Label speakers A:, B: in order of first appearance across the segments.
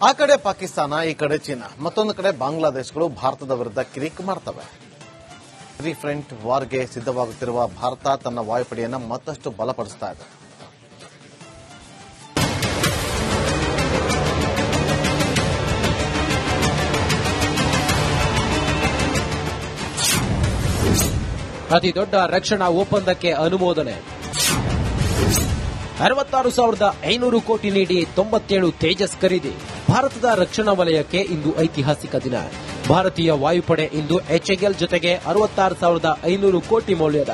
A: ಆ ಕಡೆ ಪಾಕಿಸ್ತಾನ, ಈ ಕಡೆ ಚೀನಾ, ಮತ್ತೊಂದು ಕಡೆ ಬಾಂಗ್ಲಾದೇಶಗಳು ಭಾರತದ ವಿರುದ್ಧ ಕಿರಿಕ್ ಮಾಡ್ತವೆ. ತ್ರೀ ಫ್ರಂಟ್ ವಾರ್ಗೆ ಸಿದ್ಧವಾಗುತ್ತಿರುವ ಭಾರತ ತನ್ನ ವಾಯುಪಡೆಯನ್ನು ಮತ್ತಷ್ಟು ಬಲಪಡಿಸ್ತಾ ಇದೆ.
B: ಅತಿ ದೊಡ್ಡ ರಕ್ಷಣಾ ಒಪ್ಪಂದಕ್ಕೆ ಅನುಮೋದನೆ. 66,500 ಕೋಟಿ ನೀಡಿ 97 ತೇಜಸ್ ಖರೀದಿ. ಭಾರತದ ರಕ್ಷಣಾ ವಲಯಕ್ಕೆ ಇಂದು ಐತಿಹಾಸಿಕ ದಿನ. ಭಾರತೀಯ ವಾಯುಪಡೆ ಇಂದು HAL ಜೊತೆಗೆ 66,500 ಕೋಟಿ ಮೌಲ್ಯದ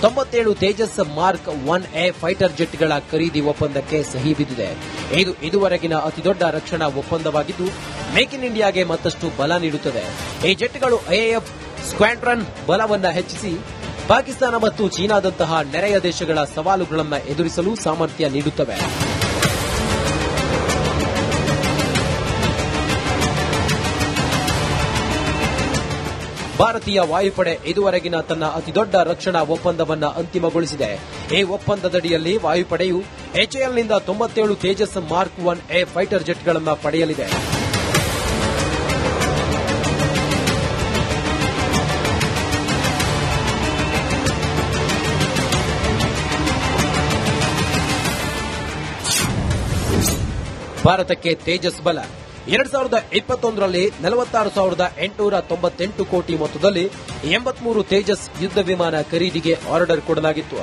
B: 97 ತೇಜಸ್ ಮಾರ್ಕ್ 1A ಫೈಟರ್ ಜೆಟ್ಗಳ ಖರೀದಿ ಒಪ್ಪಂದಕ್ಕೆ ಸಹಿ ಬಿದ್ದಿದೆ. ಇದು ಇದುವರೆಗಿನ ಅತಿದೊಡ್ಡ ರಕ್ಷಣಾ ಒಪ್ಪಂದವಾಗಿದ್ದು ಮೇಕ್ ಇನ್ ಇಂಡಿಯಾಗೆ ಮತ್ತಷ್ಟು ಬಲ ನೀಡುತ್ತದೆ. ಈ ಜೆಟ್ಗಳು IAF ಸ್ಕ್ವಾಡ್ರನ್ ಬಲವನ್ನು ಹೆಚ್ಚಿಸಿ ಪಾಕಿಸ್ತಾನ ಮತ್ತು ಚೀನಾದಂತಹ ನೆರೆಯ ದೇಶಗಳ ಸವಾಲುಗಳನ್ನು ಎದುರಿಸಲು ಸಾಮರ್ಥ್ಯ ನೀಡುತ್ತವೆ. ಭಾರತೀಯ ವಾಯುಪಡೆ ಇದುವರೆಗಿನ ತನ್ನ ಅತಿದೊಡ್ಡ ರಕ್ಷಣಾ ಒಪ್ಪಂದವನ್ನು ಅಂತಿಮಗೊಳಿಸಿದೆ. ಈ ಒಪ್ಪಂದದಡಿಯಲ್ಲಿ ವಾಯುಪಡೆಯು HALನಿಂದ 97 ತೇಜಸ್ ಮಾರ್ಕ್ 1A ಫೈಟರ್ ಜೆಟ್ಗಳನ್ನು ಪಡೆಯಲಿದೆ. ಭಾರತಕ್ಕೆ ತೇಜಸ್ ಬಲ. 2021ರಲ್ಲಿ 46,898 ಕೋಟಿ ಮೊತ್ತದಲ್ಲಿ 83 ತೇಜಸ್ ಯುದ್ಧ ವಿಮಾನ ಖರೀದಿಗೆ ಆರ್ಡರ್ ಕೊಡಲಾಗಿತ್ತು.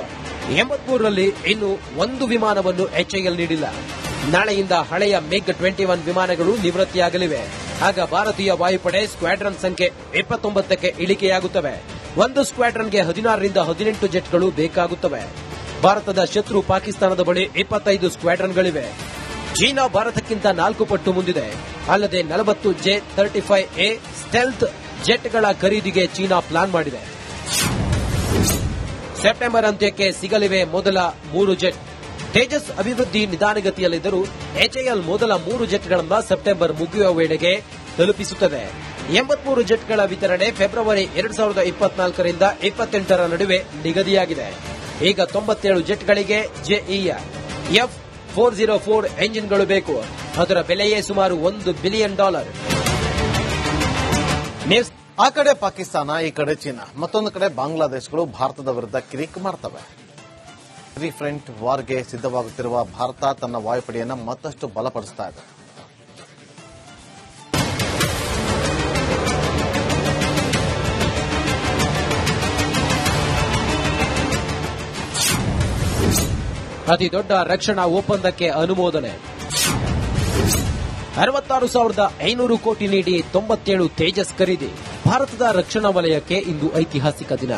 B: 83ರಲ್ಲಿ ಇನ್ನು ಒಂದು ವಿಮಾನವನ್ನು HAL ನೀಡಿಲ್ಲ. ನಾಳೆಯಿಂದ ಹಳೆಯ MiG 21 ವಿಮಾನಗಳು ನಿವೃತ್ತಿಯಾಗಲಿವೆ. ಆಗ ಭಾರತೀಯ ವಾಯುಪಡೆ ಸ್ಕ್ವಾಡ್ರನ್ ಸಂಖ್ಯೆ 29ಕ್ಕೆ ಇಳಿಕೆಯಾಗುತ್ತವೆ. ಒಂದು ಸ್ಕ್ವಾಡ್ರನ್ಗೆ 16ರಿಂದ 18 ಜೆಟ್ಗಳು ಬೇಕಾಗುತ್ತವೆ. ಭಾರತದ ಶತ್ರು ಪಾಕಿಸ್ತಾನದ ಬಳಿ 25 ಸ್ಕ್ವಾಡ್ರನ್ಗಳಿವೆ. ಚೀನಾ ಭಾರತಕ್ಕಿಂತ 4 ಪಟ್ಟು ಮುಂದಿದೆ. ಅಲ್ಲದೆ 40 J-35A ಸ್ಟೆಲ್ತ್ ಜೆಟ್ಗಳ ಖರೀದಿಗೆ ಚೀನಾ ಪ್ಲಾನ್ ಮಾಡಿದೆ. ಸೆಪ್ಟೆಂಬರ್ ಅಂತ್ಯಕ್ಕೆ ಸಿಗಲಿವೆ ಮೊದಲ 3 ಜೆಟ್. ತೇಜಸ್ ಅಭಿವೃದ್ಧಿ ನಿಧಾನಗತಿಯಲ್ಲಿದ್ದರೂ HAL ಮೊದಲ 3 ಜೆಟ್ಗಳನ್ನು ಸೆಪ್ಟೆಂಬರ್ ಮುಗಿಯುವ ವೇಳೆಗೆ ತಲುಪಿಸುತ್ತದೆ. 83 ಜೆಟ್ಗಳ ವಿತರಣೆ ಫೆಬ್ರವರಿ 2024ರಿಂದ 28ರ ನಡುವೆ ನಿಗದಿಯಾಗಿದೆ. ಈಗ 97 ಜೆಟ್ಗಳಿಗೆ JEಯ F404 ಎಂಜಿನ್ಗಳು ಬೇಕು. ಅದರ ಬೆಲೆಯೇ ಸುಮಾರು $1 ಬಿಲಿಯನ್.
A: ಆ ಕಡೆ ಪಾಕಿಸ್ತಾನ, ಈ ಕಡೆ ಚೀನಾ, ಮತ್ತೊಂದು ಕಡೆ ಬಾಂಗ್ಲಾದೇಶಗಳು ಭಾರತದ ವಿರುದ್ಧ ಕಿರಿಕ್ ಮಾಡ್ತವೆ. ತ್ರೀ ಫ್ರಂಟ್ ವಾರ್ಗೆ ಸಿದ್ಧವಾಗುತ್ತಿರುವ ಭಾರತ ತನ್ನ ವಾಯುಪಡೆಯನ್ನು ಮತ್ತಷ್ಟು ಬಲಪಡಿಸ್ತಾ ಇದೆ.
B: ಅತಿ ದೊಡ್ಡ ರಕ್ಷಣಾ ಒಪ್ಪಂದಕ್ಕೆ ಅನುಮೋದನೆ. 66,500 ಕೋಟಿ ನೀಡಿ 97 ತೇಜಸ್ ಖರೀದಿ. ಭಾರತದ ರಕ್ಷಣಾ ವಲಯಕ್ಕೆ ಇಂದು ಐತಿಹಾಸಿಕ ದಿನ.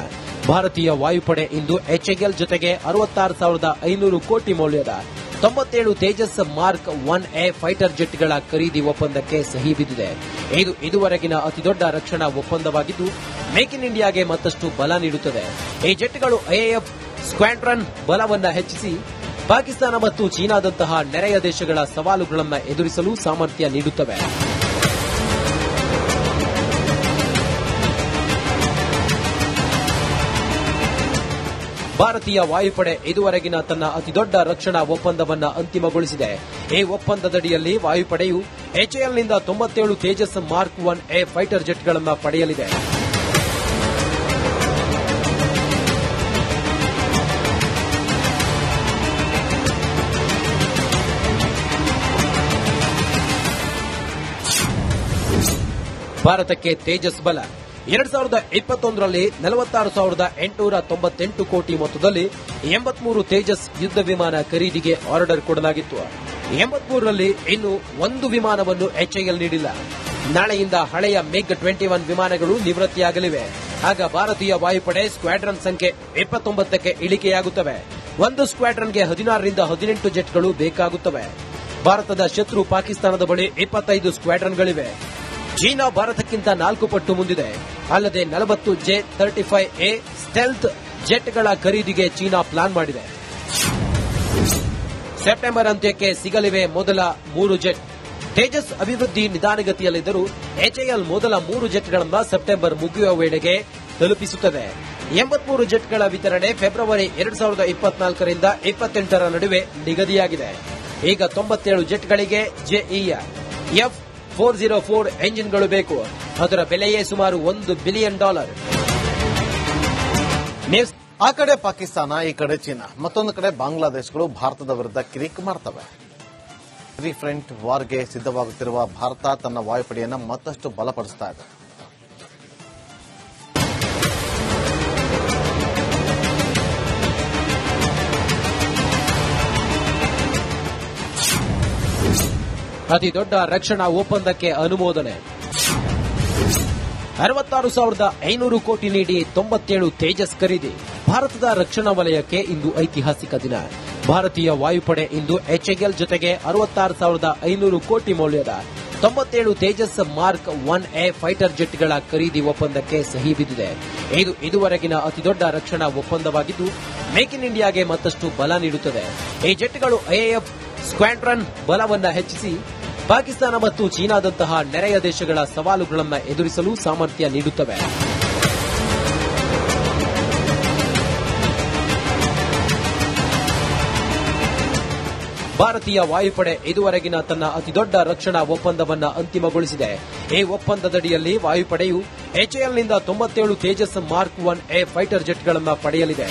B: ಭಾರತೀಯ ವಾಯುಪಡೆ ಇಂದು HAL ಜೊತೆಗೆ 66,500 ಕೋಟಿ ಮೌಲ್ಯದ 97 ತೇಜಸ್ ಮಾರ್ಕ್ 1A ಫೈಟರ್ ಜೆಟ್ಗಳ ಖರೀದಿ ಒಪ್ಪಂದಕ್ಕೆ ಸಹಿ ಬಿದ್ದಿದೆ. ಇದು ಇದುವರೆಗಿನ ಅತಿದೊಡ್ಡ ರಕ್ಷಣಾ ಒಪ್ಪಂದವಾಗಿದ್ದು ಮೇಕ್ ಇನ್ ಇಂಡಿಯಾಗೆ ಮತ್ತಷ್ಟು ಬಲ ನೀಡುತ್ತದೆ. ಈ ಜೆಟ್ಗಳು IAF ಸ್ಕ್ವಾಡ್ರನ್ ಬಲವನ್ನು ಹೆಚ್ಚಿಸಿ ಪಾಕಿಸ್ತಾನ ಮತ್ತು ಚೀನಾದಂತಹ ನೆರೆಯ ದೇಶಗಳ ಸವಾಲುಗಳನ್ನು ಎದುರಿಸಲು ಸಾಮರ್ಥ್ಯ ನೀಡುತ್ತವೆ. ಭಾರತೀಯ ವಾಯುಪಡೆ ಇದುವರೆಗಿನ ತನ್ನ ಅತಿದೊಡ್ಡ ರಕ್ಷಣಾ ಒಪ್ಪಂದವನ್ನು ಅಂತಿಮಗೊಳಿಸಿದೆ. ಈ ಒಪ್ಪಂದದಡಿಯಲ್ಲಿ ವಾಯುಪಡೆಯು HALನಿಂದ 97 ತೇಜಸ್ ಮಾರ್ಕ್ 1A ಫೈಟರ್ ಜೆಟ್ಗಳನ್ನು ಪಡೆಯಲಿದೆ. ಭಾರತಕ್ಕೆ ತೇಜಸ್ ಬಲ. 2021ರಲ್ಲಿ 46,898 ಕೋಟಿ ಮೊತ್ತದಲ್ಲಿ 83 ತೇಜಸ್ ಯುದ್ಧ ವಿಮಾನ ಖರೀದಿಗೆ ಆರ್ಡರ್ ಕೊಡಲಾಗಿತ್ತು. 83ರಲ್ಲಿ ಇನ್ನು ಒಂದು ವಿಮಾನವನ್ನು HAL ನೀಡಿಲ್ಲ. ನಾಳೆಯಿಂದ ಹಳೆಯ MiG 21 ವಿಮಾನಗಳು ನಿವೃತ್ತಿಯಾಗಲಿವೆ. ಆಗ ಭಾರತೀಯ ವಾಯುಪಡೆ ಸ್ಕ್ವಾಡ್ರನ್ ಸಂಖ್ಯೆ 29ಕ್ಕೆ ಇಳಿಕೆಯಾಗುತ್ತವೆ. ಒಂದು ಸ್ಕ್ವಾಡ್ರನ್ಗೆ 16ರಿಂದ 18 ಜೆಟ್ಗಳು ಬೇಕಾಗುತ್ತವೆ. ಭಾರತದ ಶತ್ರು ಪಾಕಿಸ್ತಾನದ ಬಳಿ 25 ಸ್ಕ್ವಾಡ್ರನ್ಗಳಿವೆ. ಚೀನಾ ಭಾರತಕ್ಕಿಂತ 4 ಪಟ್ಟು ಮುಂದಿದೆ. ಅಲ್ಲದೆ 40 J-35A ಸ್ಟೆಲ್ತ್ ಜೆಟ್ಗಳ ಖರೀದಿಗೆ ಚೀನಾ ಪ್ಲಾನ್ ಮಾಡಿದೆ. ಸೆಪ್ಟೆಂಬರ್ ಅಂತ್ಯಕ್ಕೆ ಸಿಗಲಿವೆ ಮೊದಲ 3 ಜೆಟ್. ತೇಜಸ್ ಅಭಿವೃದ್ಧಿ ನಿಧಾನಗತಿಯಲ್ಲಿದ್ದರೂ HAL ಮೊದಲ 3 ಜೆಟ್ಗಳನ್ನು ಸೆಪ್ಟೆಂಬರ್ ಮುಗಿಯುವ ವೇಳೆಗೆ ತಲುಪಿಸುತ್ತದೆ. 83 ಜೆಟ್ಗಳ ವಿತರಣೆ ಫೆಬ್ರವರಿ 2024ರಿಂದ 28ರ ನಡುವೆ ನಿಗದಿಯಾಗಿದೆ. ಈಗ 97 ಜೆಟ್ಗಳಿಗೆ JEಯ F404 ಎಂಜಿನ್ಗಳು ಬೇಕು. ಅದರ ಬೆಲೆಯೇ ಸುಮಾರು $1 ಬಿಲಿಯನ್.
A: ಆ ಕಡೆ ಪಾಕಿಸ್ತಾನ, ಈ ಕಡೆ ಚೀನಾ, ಮತ್ತೊಂದು ಕಡೆ ಬಾಂಗ್ಲಾದೇಶಗಳು ಭಾರತದ ವಿರುದ್ಧ ಕಿರಿಕ್ ಮಾಡ್ತವೆ. ಫ್ರಂಟ್ ವಾರ್ಗೆ ಸಿದ್ಧವಾಗುತ್ತಿರುವ ಭಾರತ ತನ್ನ ವಾಯುಪಡೆಯನ್ನು ಮತ್ತಷ್ಟು ಬಲಪಡಿಸ್ತಾ ಇದೆ.
B: ಅತಿ ದೊಡ್ಡ ರಕ್ಷಣಾ ಒಪ್ಪಂದಕ್ಕೆ ಅನುಮೋದನೆ. 66,500 ಕೋಟಿ ನೀಡಿ 97 ತೇಜಸ್ ಖರೀದಿ. ಭಾರತದ ರಕ್ಷಣಾ ವಲಯಕ್ಕೆ ಇಂದು ಐತಿಹಾಸಿಕ ದಿನ. ಭಾರತೀಯ ವಾಯುಪಡೆ ಇಂದು HAL ಜೊತೆಗೆ 66,500 ಕೋಟಿ ಮೌಲ್ಯದ 97 ತೇಜಸ್ ಮಾರ್ಕ್ 1A ಫೈಟರ್ ಜೆಟ್ಗಳ ಖರೀದಿ ಒಪ್ಪಂದಕ್ಕೆ ಸಹಿ ಬಿದ್ದಿದೆ. ಇದು ಇದುವರೆಗಿನ ಅತಿದೊಡ್ಡ ರಕ್ಷಣಾ ಒಪ್ಪಂದವಾಗಿದ್ದು ಮೇಕ್ ಇನ್ ಇಂಡಿಯಾಗೆ ಮತ್ತಷ್ಟು ಬಲ ನೀಡುತ್ತದೆ. ಈ ಜೆಟ್ಗಳು IAF ಸ್ಕ್ವಾಡ್ರನ್ ಬಲವನ್ನು ಹೆಚ್ಚಿಸಿ ಪಾಕಿಸ್ತಾನ ಮತ್ತು ಚೀನಾದಂತಹ ನೆರೆಯ ದೇಶಗಳ ಸವಾಲುಗಳನ್ನು ಎದುರಿಸಲು ಸಾಮರ್ಥ್ಯ ನೀಡುತ್ತವೆ. ಭಾರತೀಯ ವಾಯುಪಡೆ ಇದುವರೆಗಿನ ತನ್ನ ಅತಿದೊಡ್ಡ ರಕ್ಷಣಾ ಒಪ್ಪಂದವನ್ನು ಅಂತಿಮಗೊಳಿಸಿದೆ. ಈ ಒಪ್ಪಂದದಡಿಯಲ್ಲಿ ವಾಯುಪಡೆಯು HALನಿಂದ 97 ತೇಜಸ್ ಮಾರ್ಕ್ 1A ಫೈಟರ್ ಜೆಟ್ಗಳನ್ನು ಪಡೆಯಲಿದೆ.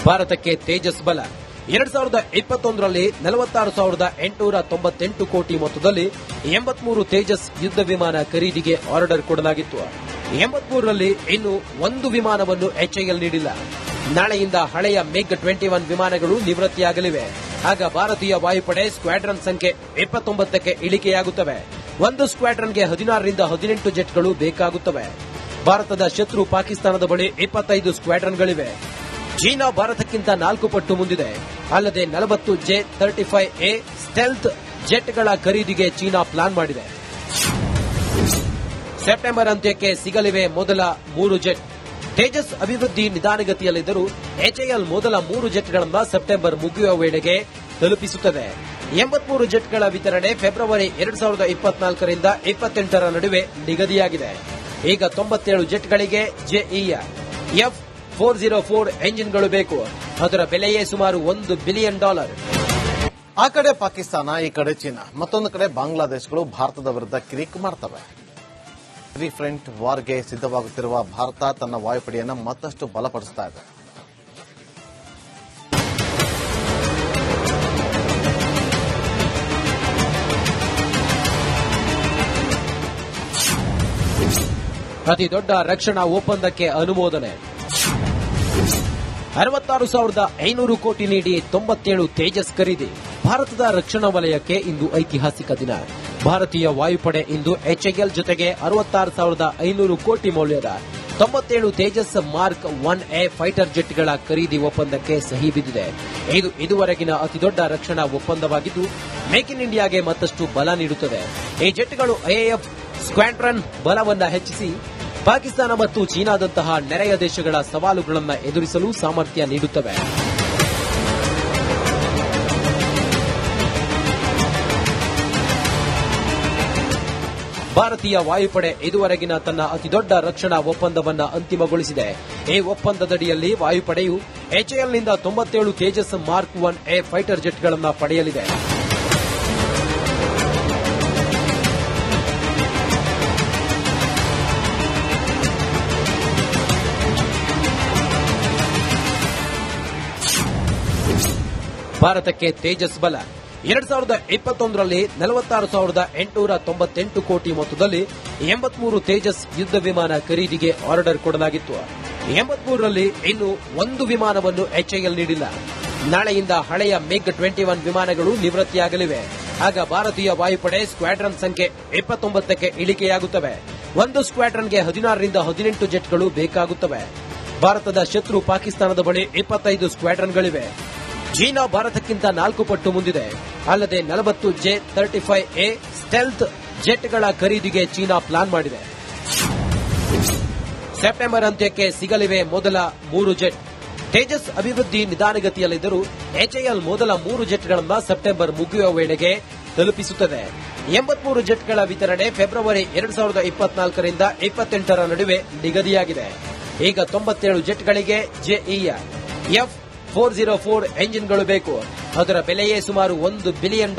B: ಭಾರತಕ್ಕೆ ತೇಜಸ್ ಬಲ. 2021ರಲ್ಲಿ 46,898 ಕೋಟಿ ಮೊತ್ತದಲ್ಲಿ 83 ತೇಜಸ್ ಯುದ್ಧ ವಿಮಾನ ಖರೀದಿಗೆ ಆರ್ಡರ್ ಕೊಡಲಾಗಿತ್ತು. 83ರಲ್ಲಿ ಇನ್ನು ಒಂದು ವಿಮಾನವನ್ನು HAL ನೀಡಿಲ್ಲ. ನಾಳೆಯಿಂದ ಹಳೆಯ MiG-21 ವಿಮಾನಗಳು ನಿವೃತ್ತಿಯಾಗಲಿವೆ. ಆಗ ಭಾರತೀಯ ವಾಯುಪಡೆ ಸ್ಕ್ವಾಡ್ರನ್ ಸಂಖ್ಯೆ 29ಕ್ಕೆ ಇಳಿಕೆಯಾಗುತ್ತವೆ. ಒಂದು ಸ್ಕ್ವಾಡ್ರನ್ಗೆ 16ರಿಂದ 18 ಜೆಟ್ಗಳು ಬೇಕಾಗುತ್ತವೆ. ಭಾರತದ ಶತ್ರು ಪಾಕಿಸ್ತಾನದ ಬಳಿ 25 ಸ್ಕ್ವಾಡ್ರನ್ಗಳಿವೆ. ಚೀನಾ ಭಾರತಕ್ಕಿಂತ 4 ಪಟ್ಟು ಮುಂದಿದೆ. ಅಲ್ಲದೆ 40 J-35A ಸ್ಟೆಲ್ತ್ ಜೆಟ್ಗಳ ಖರೀದಿಗೆ ಚೀನಾ ಪ್ಲಾನ್ ಮಾಡಿದೆ. ಸೆಪ್ಟೆಂಬರ್ ಅಂತ್ಯಕ್ಕೆ ಸಿಗಲಿವೆ ಮೊದಲ 3 ಜೆಟ್. ತೇಜಸ್ ಅಭಿವೃದ್ಧಿ ನಿಧಾನಗತಿಯಲ್ಲಿದ್ದರೂ HAL ಮೊದಲ 3 ಜೆಟ್ಗಳನ್ನು ಸೆಪ್ಟೆಂಬರ್ ಮುಗಿಯುವ ವೇಳೆಗೆ ತಲುಪಿಸುತ್ತದೆ. 83 ಜೆಟ್ಗಳ ವಿತರಣೆ ಫೆಬ್ರವರಿ 2024ರಿಂದ 28ರ ನಡುವೆ ನಿಗದಿಯಾಗಿದೆ. ಈಗ 97 ಜೆಟ್ಗಳಿಗೆ JEಯ F404 ಎಂಜಿನ್ಗಳು ಬೇಕು. ಅದರ ಬೆಲೆಯೇ ಸುಮಾರು $1 ಬಿಲಿಯನ್.
A: ಆ ಕಡೆ ಪಾಕಿಸ್ತಾನ, ಈ ಕಡೆ ಚೀನಾ, ಮತ್ತೊಂದು ಕಡೆ ಬಾಂಗ್ಲಾದೇಶಗಳು ಭಾರತದ ವಿರುದ್ಧ ಕಿರಿಕ್ ಮಾಡ್ತವೆ. ಫ್ರಂಟ್ ವಾರ್ಗೆ ಸಿದ್ಧವಾಗುತ್ತಿರುವ ಭಾರತ ತನ್ನ ವಾಯುಪಡೆಯನ್ನು ಮತ್ತಷ್ಟು ಬಲಪಡಿಸ್ತಾ ಇದೆ.
B: ಅತಿ ದೊಡ್ಡ ರಕ್ಷಣಾ ಒಪ್ಪಂದಕ್ಕೆ ಅನುಮೋದನೆ. 66,500 ಕೋಟಿ ನೀಡಿ 97 ತೇಜಸ್ ಖರೀದಿ. ಭಾರತದ ರಕ್ಷಣಾ ವಲಯಕ್ಕೆ ಇಂದು ಐತಿಹಾಸಿಕ ದಿನ. ಭಾರತೀಯ ವಾಯುಪಡೆ ಇಂದು HAL ಜೊತೆಗೆ 66,500 ಕೋಟಿ ಮೌಲ್ಯದ 97 ತೇಜಸ್ ಮಾರ್ಕ್ 1A ಫೈಟರ್ ಜೆಟ್ಗಳ ಖರೀದಿ ಒಪ್ಪಂದಕ್ಕೆ ಸಹಿ ಬಿದ್ದಿದೆ. ಇದು ಇದುವರೆಗಿನ ಅತಿದೊಡ್ಡ ರಕ್ಷಣಾ ಒಪ್ಪಂದವಾಗಿದ್ದು ಮೇಕ್ ಇನ್ ಇಂಡಿಯಾಗೆ ಮತ್ತಷ್ಟು ಬಲ ನೀಡುತ್ತದೆ. ಈ ಜೆಟ್ಗಳು IAF ಸ್ಕ್ವಾಡ್ರನ್ ಬಲವನ್ನು ಹೆಚ್ಚಿಸಿ ಪಾಕಿಸ್ತಾನ ಮತ್ತು ಚೀನಾದಂತಹ ನೆರೆಯ ದೇಶಗಳ ಸವಾಲುಗಳನ್ನು ಎದುರಿಸಲು ಸಾಮರ್ಥ್ಯ ನೀಡುತ್ತವೆ. ಭಾರತೀಯ ವಾಯುಪಡೆ ಇದುವರೆಗಿನ ತನ್ನ ಅತಿದೊಡ್ಡ ರಕ್ಷಣಾ ಒಪ್ಪಂದವನ್ನು ಅಂತಿಮಗೊಳಿಸಿದೆ. ಈ ಒಪ್ಪಂದದಡಿಯಲ್ಲಿ ವಾಯುಪಡೆಯು HALನಿಂದ 97 ತೇಜಸ್ ಮಾರ್ಕ್ 1A ಫೈಟರ್ ಜೆಟ್ಗಳನ್ನು ಪಡೆಯಲಿದೆ. ಭಾರತಕ್ಕೆ ತೇಜಸ್ ಬಲ. 2021ರಲ್ಲಿ 46,898 ಕೋಟಿ ಮೊತ್ತದಲ್ಲಿ 83 ತೇಜಸ್ ಯುದ್ಧ ವಿಮಾನ ಖರೀದಿಗೆ ಆರ್ಡರ್ ಕೊಡಲಾಗಿತ್ತು. 83ರಲ್ಲಿ ಇನ್ನು ಒಂದು ವಿಮಾನವನ್ನು HAL ನೀಡಿಲ್ಲ. ನಾಳೆಯಿಂದ ಹಳೆಯ MiG-21 ವಿಮಾನಗಳು ನಿವೃತ್ತಿಯಾಗಲಿವೆ. ಆಗ ಭಾರತೀಯ ವಾಯುಪಡೆ ಸ್ಕ್ವಾಡ್ರನ್ ಸಂಖ್ಯೆ 29ಕ್ಕೆ ಇಳಿಕೆಯಾಗುತ್ತವೆ. ಒಂದು ಸ್ಕ್ವಾಡ್ರನ್ಗೆ 16ರಿಂದ 18 ಜೆಟ್ಗಳು ಬೇಕಾಗುತ್ತವೆ. ಭಾರತದ ಶತ್ರು ಪಾಕಿಸ್ತಾನದ ಬಳಿ 25 ಸ್ಕ್ವಾಡ್ರನ್ಗಳಿವೆ. ಚೀನಾ ಭಾರತಕ್ಕಿಂತ 4 ಪಟ್ಟು ಮುಂದಿದೆ. ಅಲ್ಲದೆ 40 J-35A ಸ್ಟೆಲ್ತ್ ಜೆಟ್ಗಳ ಖರೀದಿಗೆ ಚೀನಾ ಪ್ಲಾನ್ ಮಾಡಿದೆ. ಸೆಪ್ಟೆಂಬರ್ ಅಂತ್ಯಕ್ಕೆ ಸಿಗಲಿವೆ ಮೊದಲ 3 ಜೆಟ್. ತೇಜಸ್ ಅಭಿವೃದ್ಧಿ ನಿಧಾನಗತಿಯಲ್ಲಿದ್ದರೂ HAL ಮೊದಲ 3 ಜೆಟ್ಗಳನ್ನು ಸೆಪ್ಟೆಂಬರ್ ಮುಗಿಯುವ ವೇಳೆಗೆ ತಲುಪಿಸುತ್ತದೆ. 83 ಜೆಟ್ಗಳ ವಿತರಣೆ ಫೆಬ್ರವರಿ 2024ರಿಂದ 28ರ ನಡುವೆ ನಿಗದಿಯಾಗಿದೆ. ಈಗ 97 ಜೆಟ್ಗಳಿಗೆ ಜೆಇಯ F404 ಎಂಜಿನ್ಗಳು ಬೇಕು. ಅದರ ಬೆಲೆಯೇ ಸುಮಾರು $1 ಬಿಲಿಯನ್.